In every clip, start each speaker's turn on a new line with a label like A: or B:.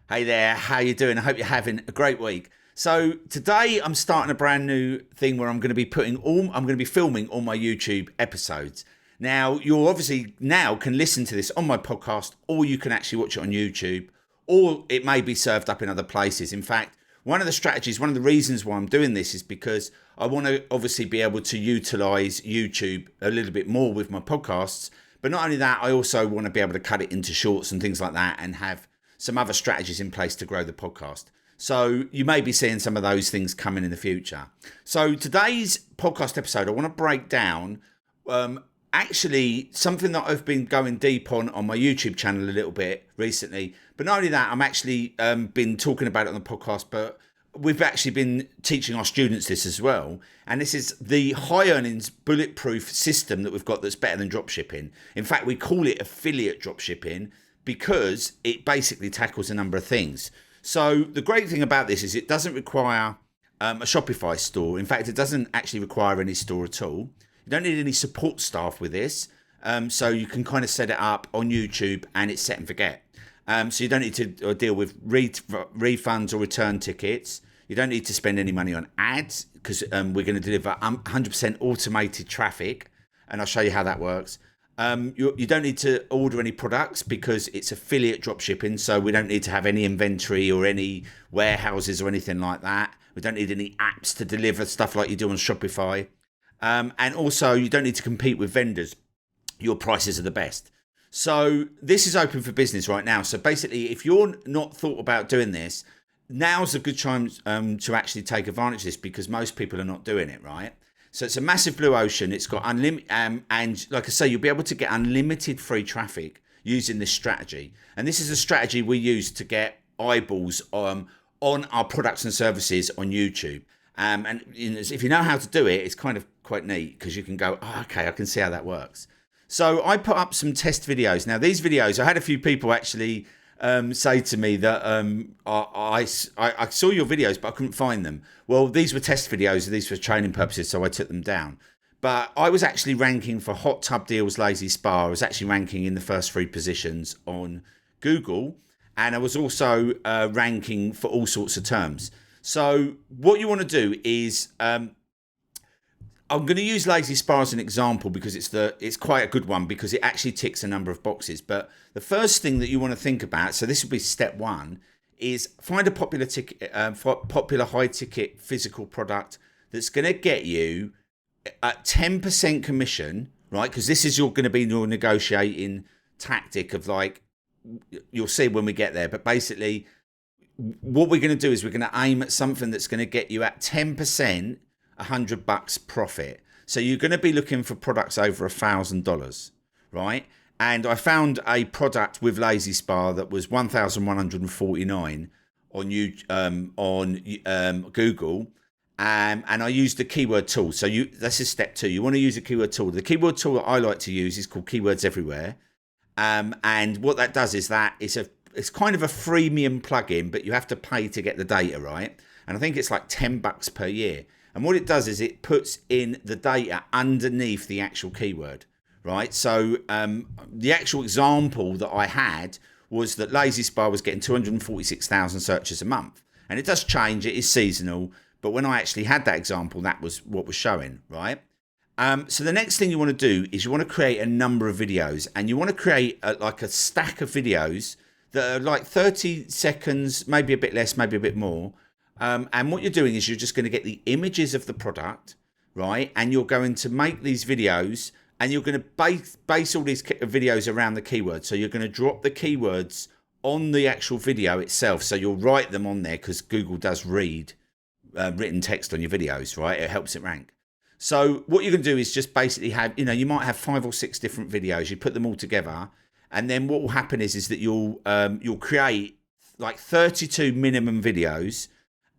A: Hey there, how you doing? I hope you're having a great week. So today I'm starting a brand new thing where I'm going to be filming all my YouTube episodes. Now you obviously now can listen to this on my podcast, or you can actually watch it on YouTube, or it may be served up in other places. In fact, one of the reasons why I'm doing this is because I want to obviously be able to utilize YouTube a little bit more with my podcasts. But not only that, I also want to be able to cut it into shorts and things like that and have some other strategies in place to grow the podcast. So you may be seeing some of those things coming in the future. So today's podcast episode, I want to break down actually something that I've been going deep on my YouTube channel a little bit recently. But not only that, I'm actually been talking about it on the podcast, but we've actually been teaching our students this as well. And this is the high earnings bulletproof system that we've got that's better than dropshipping. In fact, we call it affiliate dropshipping because it basically tackles a number of things. So the great thing about this is it doesn't require a Shopify store. In fact, it doesn't actually require any store at all. You don't need any support staff with this. So you can kind of set it up on YouTube and it's set and forget. So you don't need to deal with refunds or return tickets. You don't need to spend any money on ads because we're going to deliver 100% automated traffic. And I'll show you how that works. You don't need to order any products because it's affiliate dropshipping, so we don't need to have any inventory or any warehouses or anything like that. We don't need any apps to deliver stuff like you do on Shopify. And also, you don't need to compete with vendors. Your prices are the best. So this is open for business right now. So basically, if you're not thought about doing this, now's a good time to actually take advantage of this because most people are not doing it, right? So it's a massive blue ocean. It's got unlimited, and like I say, you'll be able to get unlimited free traffic using this strategy. And this is a strategy we use to get eyeballs on our products and services on YouTube. And if you know how to do it, it's kind of quite neat because you can go, oh, okay, I can see how that works. So I put up some test videos. Now these videos, I had a few people actually say to me that I saw your videos but I couldn't find them. Well, these were test videos, these were training purposes, so I took them down. But I was actually ranking for Hot Tub Deals Lazy Spa. I was actually ranking in the first 3 positions on Google, and I was also ranking for all sorts of terms. So what you want to do is I'm going to use Lazy Spa as an example because it's quite a good one because it actually ticks a number of boxes. But the first thing that you want to think about, so this would be step 1, is find a popular high ticket physical product that's going to get you a 10% commission, right? Because this is going to be your negotiating tactic of like, you'll see when we get there. But basically, what we're going to do is we're going to aim at something that's going to get you at 10%. $100 profit. So you're going to be looking for products over $1,000, right? And I found a product with Lazy Spa that was 1,149 on Google, and I used the keyword tool. So this is step 2. You want to use a keyword tool. The keyword tool that I like to use is called Keywords Everywhere, and what that does is that it's kind of a freemium plugin, but you have to pay to get the data, right? And I think it's like $10 per year. And what it does is it puts in the data underneath the actual keyword, right? So the actual example that I had was that Lazy Spa was getting 246,000 searches a month. And it does change, it is seasonal. But when I actually had that example, that was what was showing, right? So the next thing you want to do is you want to create a number of videos. And you want to create like a stack of videos that are like 30 seconds, maybe a bit less, maybe a bit more. And what you're doing is you're just going to get the images of the product, right? And you're going to make these videos and you're going to base all these videos around the keywords. So you're going to drop the keywords on the actual video itself. So you'll write them on there because Google does read written text on your videos, right? It helps it rank. So what you're going to do is just basically have, you might have 5 or 6 different videos. You put them all together. And then what will happen is that you'll create like 32 minimum videos.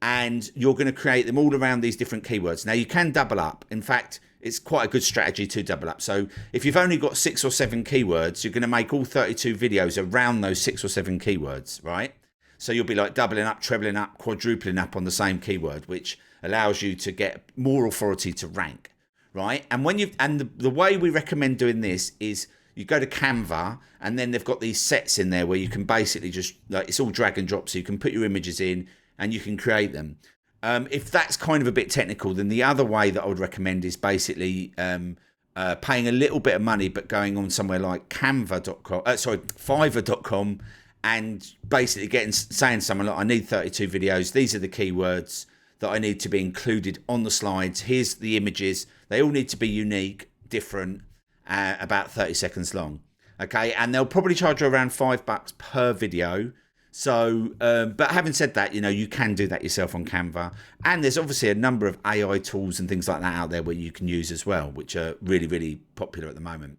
A: And you're going to create them all around these different keywords. Now, you can double up. In fact, it's quite a good strategy to double up. So if you've only got 6 or 7 keywords, you're going to make all 32 videos around those 6 or 7 keywords, right? So you'll be like doubling up, trebling up, quadrupling up on the same keyword, which allows you to get more authority to rank, right? And the way we recommend doing this is you go to Canva, and then they've got these sets in there where you can basically just, like, it's all drag and drop, so you can put your images in and you can create them. If that's kind of a bit technical, then the other way that I would recommend is basically paying a little bit of money, but going on somewhere like Fiverr.com, and basically saying to someone, look, I need 32 videos. These are the keywords that I need to be included on the slides. Here's the images. They all need to be unique, different, about 30 seconds long. Okay, and they'll probably charge you around $5 per video. So, but having said that, you can do that yourself on Canva. And there's obviously a number of AI tools and things like that out there where you can use as well, which are really, really popular at the moment.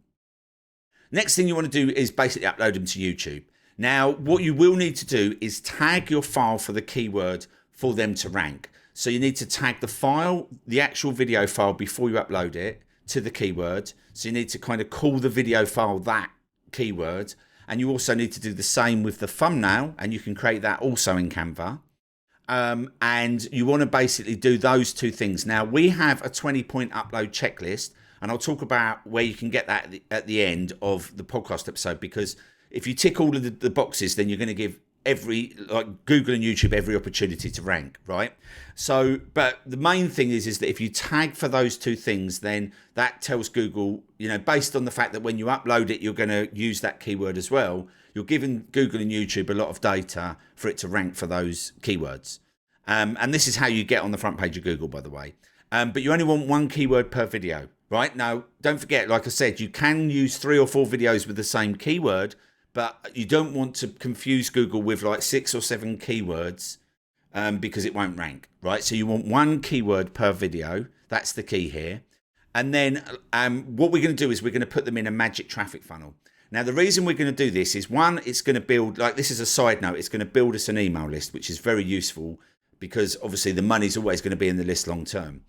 A: Next thing you want to do is basically upload them to YouTube. Now, what you will need to do is tag your file for the keyword for them to rank. So you need to tag the file, the actual video file, before you upload it to the keyword. So you need to kind of call the video file that keyword. And you also need to do the same with the thumbnail, and you can create that also in Canva. And you want to basically do those two things. Now, we have a 20-point upload checklist, and I'll talk about where you can get that at the end of the podcast episode, because if you tick all of the boxes, then you're going to give Google and YouTube every opportunity to rank, right? So, but the main thing is that if you tag for those two things, then that tells Google, based on the fact that when you upload it, you're going to use that keyword as well. You're giving Google and YouTube a lot of data for it to rank for those keywords. And this is how you get on the front page of Google, by the way. But you only want one keyword per video, right? Now, don't forget, like I said, you can use 3 or 4 videos with the same keyword, but you don't want to confuse Google with like 6 or 7 keywords because it won't rank, right? So you want one keyword per video. That's the key here. And then what we're going to do is we're going to put them in a magic traffic funnel. Now, the reason we're going to do this is, one, it's going to build, like, this is a side note, it's going to build us an email list, which is very useful because obviously the money's always going to be in the list long term.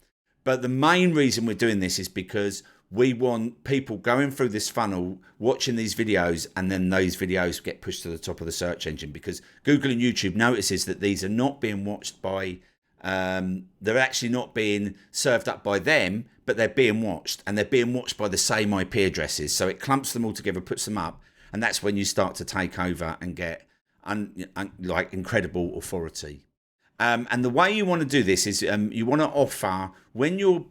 A: But the main reason we're doing this is because we want people going through this funnel, watching these videos, and then those videos get pushed to the top of the search engine, because Google and YouTube notices that these are not being watched by, they're actually not being served up by them, but they're being watched, and they're being watched by the same IP addresses. So it clumps them all together, puts them up, and that's when you start to take over and get like incredible authority. And the way you want to do this is you want to offer, when you're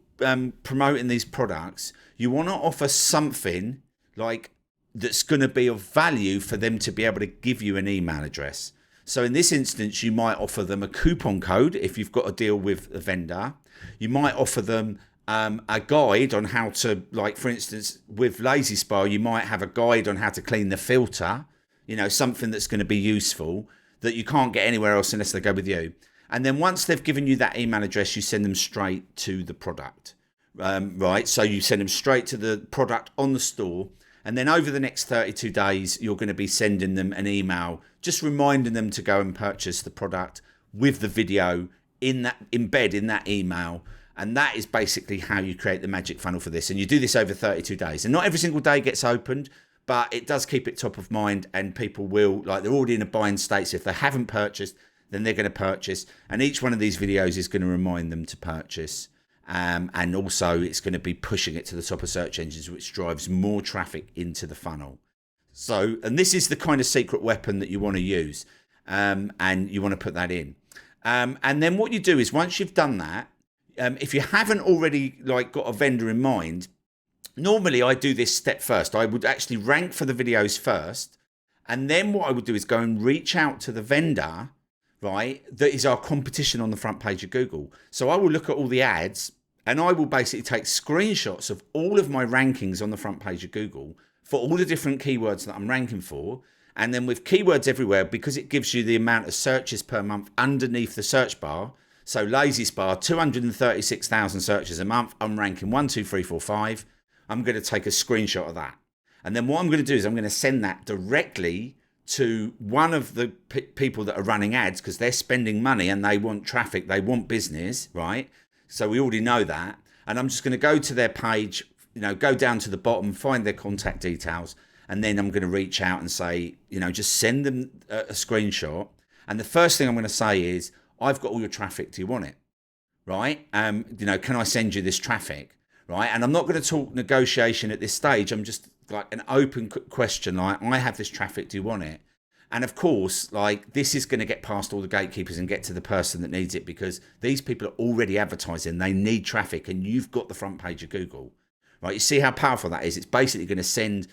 A: promoting these products, you want to offer something like that's going to be of value for them to be able to give you an email address. So in this instance, you might offer them a coupon code if you've got a deal with a vendor. You might offer them a guide on how to, like, for instance, with Lazy Spa, you might have a guide on how to clean the filter, something that's going to be useful that you can't get anywhere else unless they go with you. And then once they've given you that email address, you send them straight to the product, right? So you send them straight to the product on the store. And then over the next 32 days, you're going to be sending them an email, just reminding them to go and purchase the product with the video in that, embed in that email. And that is basically how you create the magic funnel for this. And you do this over 32 days. And not every single day gets opened, but it does keep it top of mind, and people will, like, they're already in a buying state. So if they haven't purchased, then they're going to purchase. And each one of these videos is going to remind them to purchase. And also it's going to be pushing it to the top of search engines, which drives more traffic into the funnel. So, and this is the kind of secret weapon that you want to use. And you want to put that in. And then what you do is, once you've done that, if you haven't already, like, got a vendor in mind, normally I do this step first. I would actually rank for the videos first. And then what I would do is go and reach out to the vendor, right, that is our competition on the front page of Google. So I will look at all the ads, and I will basically take screenshots of all of my rankings on the front page of Google for all the different keywords that I'm ranking for. And then with keywords everywhere, because it gives you the amount of searches per month underneath the search bar. So Lazy Spa, 236,000 searches a month. I'm ranking 1, 2, 3, 4, 5. I'm going to take a screenshot of that. And then what I'm going to do is I'm going to send that directly to one of the people that are running ads, because they're spending money and they want traffic, they want business, right? So we already know that. And I'm just going to go to their page, go down to the bottom, find their contact details, and then I'm going to reach out and say, just send them a screenshot. And the first thing I'm going to say is, I've got all your traffic, do you want it? Right? Can I send you this traffic? Right? And I'm not going to talk negotiation at this stage. I'm just like an open question, like, I have this traffic, do you want it? And of course, like, this is going to get past all the gatekeepers and get to the person that needs it, because these people are already advertising, they need traffic, and you've got the front page of Google, right? You see how powerful that is? It's basically going to send,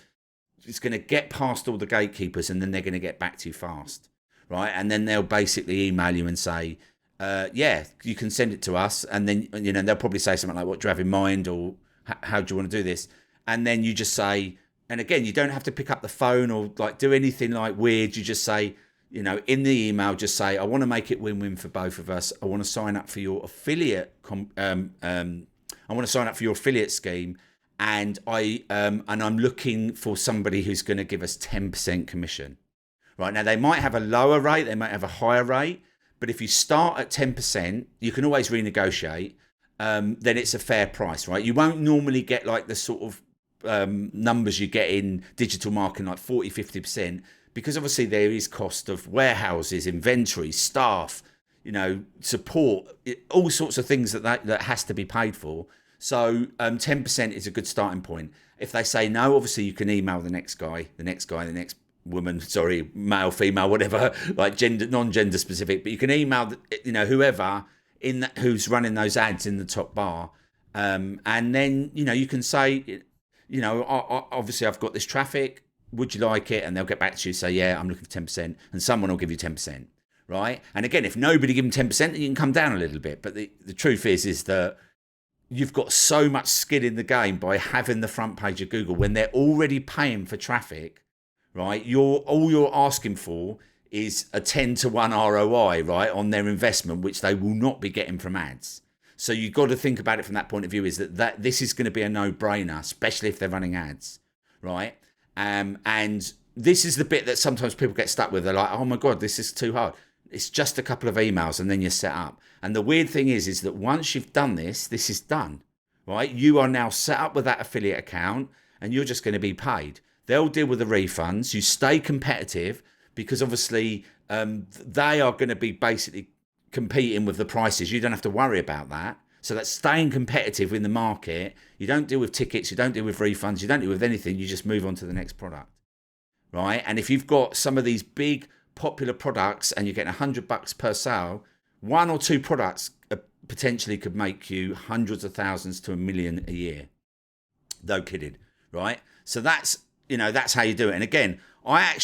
A: it's going to get past all the gatekeepers, and then they're going to get back to you fast, right? And then they'll basically email you and say, yeah, you can send it to us. And then, you know, they'll probably say something like, what do you have in mind? Or how do you want to do this? And then you just say, and again, you don't have to pick up the phone or like do anything like weird. You just say, you know, in the email, just say, I want to make it win-win for both of us. I want to sign up for your affiliate. I want to sign up for your affiliate scheme, and I'm looking for somebody who's going to give us 10% commission. Right now, they might have a lower rate, they might have a higher rate, but if you start at 10%, you can always renegotiate. Then it's a fair price, right? You won't normally get like the sort of numbers you get in digital marketing, like 40-50%, because obviously there is cost of warehouses, inventory, staff, you know, support, all sorts of things that has to be paid for. So 10% is a good starting point. If they say no, obviously you can email the next guy, the next woman, sorry, male, female, whatever, like gender, non-gender specific, but you can email, you know, whoever in that, who's running those ads in the top bar, and then, you know, you can say, you know, obviously I've got this traffic, would you like it? And they'll get back to you, say, yeah, I'm looking for 10%, and someone will give you 10%, right? And again, if nobody give them 10%, then you can come down a little bit. But the truth is that you've got so much skin in the game by having the front page of Google when they're already paying for traffic, right? All you're asking for is a 10-to-1 ROI, right, on their investment, which they will not be getting from ads. So you've got to think about it from that point of view, is that this is going to be a no-brainer, especially if they're running ads, right? And this is the bit that sometimes people get stuck with. They're like, oh my God, this is too hard. It's just a couple of emails and then you're set up. And the weird thing is that once you've done this is done, right? You are now set up with that affiliate account and you're just going to be paid. They'll deal with the refunds. You stay competitive because obviously they are going to be basically competing with the prices. You don't have to worry about that. So that's staying competitive in the market. You don't deal with tickets. You don't deal with refunds. You don't deal with anything. You just move on to the next product, right? And if you've got some of these big popular products and you're getting $100 per sale, one or two products potentially could make you hundreds of thousands to $1 million a year. No kidding, right? So that's, you know, that's how you do it. And again, I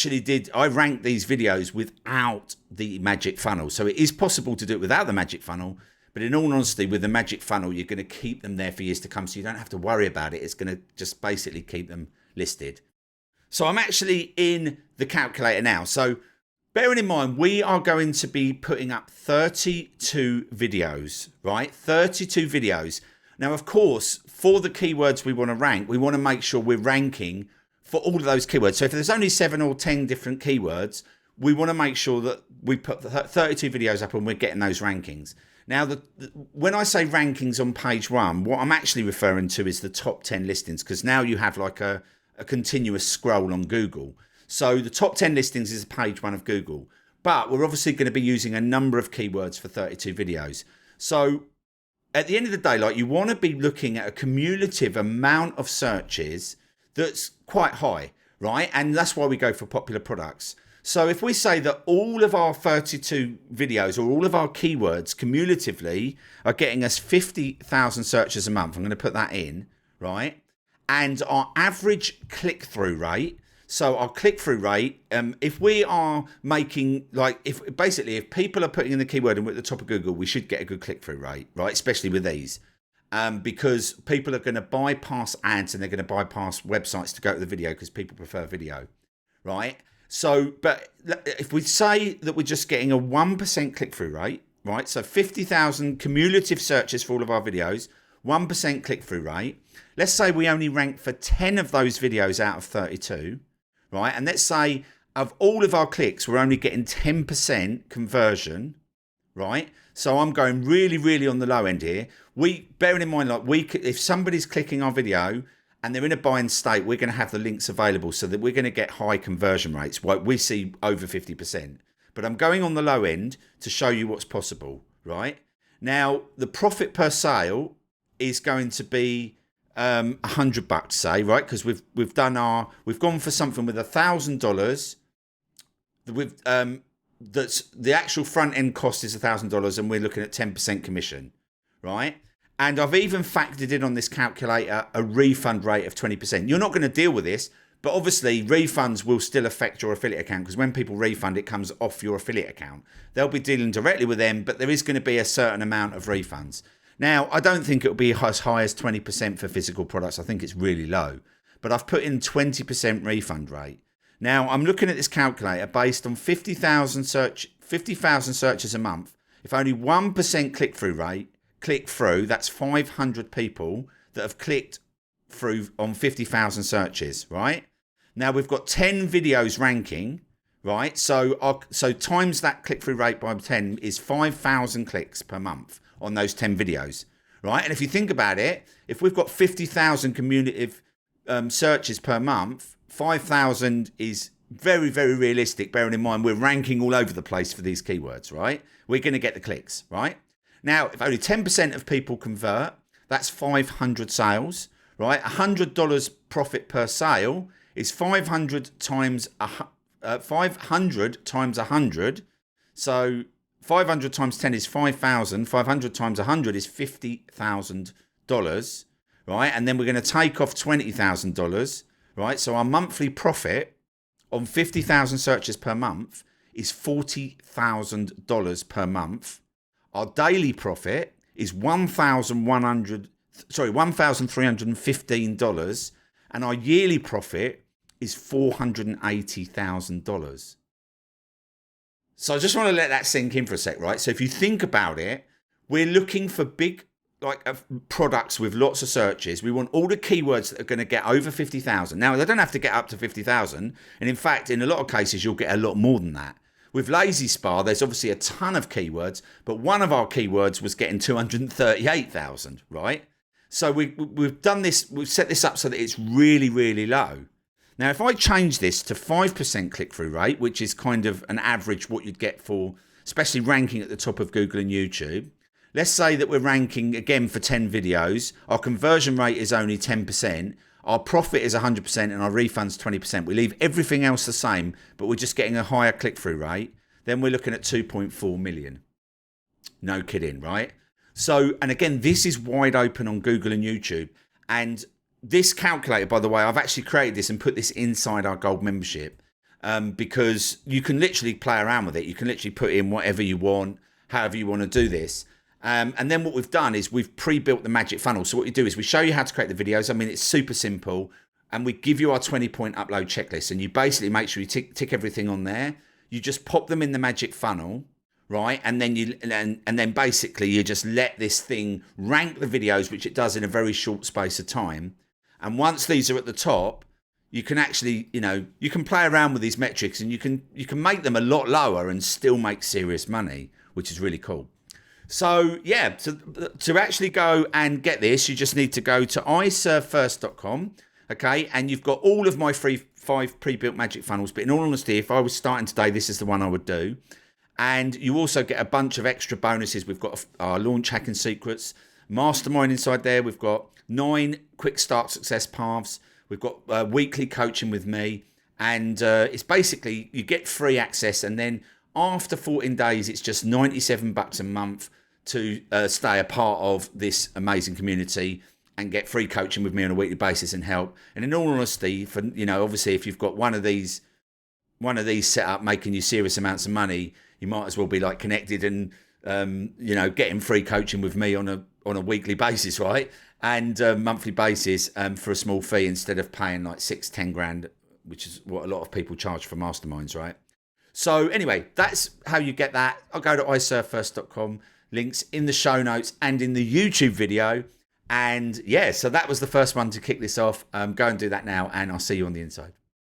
A: ranked these videos without the magic funnel. So it is possible to do it without the magic funnel, but in all honesty, with the magic funnel, you're going to keep them there for years to come. So you don't have to worry about it. It's going to just basically keep them listed. So I'm actually in the calculator now. So bearing in mind, we are going to be putting up 32 videos, right? 32 videos. Now, of course, for the keywords we want to rank, we want to make sure we're ranking for all of those keywords. So if there's only 7 or 10 different keywords, we want to make sure that we put 32 videos up and we're getting those rankings. Now, when I say rankings on page 1, what I'm actually referring to is the top 10 listings, because now you have like a continuous scroll on Google. So the top 10 listings is page 1 of Google, but we're obviously going to be using a number of keywords for 32 videos. So at the end of the day, like, you want to be looking at a cumulative amount of searches that's quite high, right? And that's why we go for popular products. So if we say that all of our 32 videos or all of our keywords cumulatively are getting us 50,000 searches a month, I'm going to put that in, right? And our average click-through rate, so our click-through rate, if we are making, like, if people are putting in the keyword and we're at the top of Google, we should get a good click-through rate, right? Especially with these. Because people are going to bypass ads and they're going to bypass websites to go to the video because people prefer video, right? So, but if we say that we're just getting a 1% click-through rate, right? So 50,000 cumulative searches for all of our videos, 1% click-through rate. Let's say we only rank for 10 of those videos out of 32, right? And let's say of all of our clicks, we're only getting 10% conversion, right? So I'm going really, really on the low end here. Bearing in mind, like, if somebody's clicking our video and they're in a buying state, we're going to have the links available so that we're going to get high conversion rates. We see over 50%. But I'm going on the low end to show you what's possible, right? Now, the profit per sale is going to be $100, say, right? Because we've gone for something with $1,000. With that's the actual front end cost is $1,000, and we're looking at 10% commission, right? And I've even factored in on this calculator a refund rate of 20%. You're not going to deal with this, but obviously refunds will still affect your affiliate account, because when people refund, it comes off your affiliate account. They'll be dealing directly with them, but there is going to be a certain amount of refunds. Now, I don't think it'll be as high as 20% for physical products. I think it's really low, but I've put in 20% refund rate. Now, I'm looking at this calculator based on 50,000 searches a month. If only 1% click through, that's 500 people that have clicked through on 50,000 searches, right? Now we've got 10 videos ranking, right? So times that click-through rate by 10 is 5,000 clicks per month on those 10 videos, right? And if you think about it, if we've got 50,000 cumulative searches per month, 5,000 is very, very realistic, bearing in mind we're ranking all over the place for these keywords, right? We're going to get the clicks, right? Now, if only 10% of people convert, that's 500 sales, right? $100 profit per sale is 500 times 100. So 500 times 10 is 5,000. 500 times 100 is $50,000, right? And then we're going to take off $20,000, right? So our monthly profit on 50,000 searches per month is $40,000 per month. Our daily profit is $1,315, and our yearly profit is $480,000. So I just want to let that sink in for a sec, right? So if you think about it, we're looking for big products with lots of searches. We want all the keywords that are going to get over 50,000. Now, they don't have to get up to 50,000. And in fact, in a lot of cases, you'll get a lot more than that. With Lazy Spa, there's obviously a ton of keywords, but one of our keywords was getting 238,000, right? So we've done this, we've set this up so that it's really, really low. Now, if I change this to 5% click-through rate, which is kind of an average what you'd get for, especially ranking at the top of Google and YouTube, let's say that we're ranking again for 10 videos, our conversion rate is only 10%, our profit is 100%, and our refund's 20%. We leave everything else the same, but we're just getting a higher click-through rate. Then we're looking at 2.4 million. No kidding, right? So, and again, this is wide open on Google and YouTube. And this calculator, by the way, I've actually created this and put this inside our gold membership because you can literally play around with it. You can literally put in whatever you want, however you want to do this. And then what we've done is we've pre-built the magic funnel. So what you do is we show you how to create the videos. I mean, it's super simple. And we give you our 20-point upload checklist. And you basically make sure you tick everything on there. You just pop them in the magic funnel, right? And then basically you just let this thing rank the videos, which it does in a very short space of time. And once these are at the top, you can actually, you can play around with these metrics, and you can make them a lot lower and still make serious money, which is really cool. So yeah, to actually go and get this, you just need to go to iservefirst.com, okay? And you've got all of my 5 pre-built magic funnels. But in all honesty, if I was starting today, this is the one I would do. And you also get a bunch of extra bonuses. We've got our launch hacking secrets, mastermind inside there. We've got 9 quick start success paths. We've got weekly coaching with me. And it's basically, you get free access. And then after 14 days, it's just $97 a month to stay a part of this amazing community and get free coaching with me on a weekly basis and help. And in all honesty, for obviously, if you've got one of these set up making you serious amounts of money, you might as well be like connected and getting free coaching with me on a weekly basis, right? And monthly basis for a small fee instead of paying like 6-10 grand, which is what a lot of people charge for masterminds, right? So anyway, that's how you get that. I'll go to iservefirst.com, links in the show notes and in the YouTube video. And yeah, so that was the first one to kick this off. Go and do that now, and I'll see you on the inside.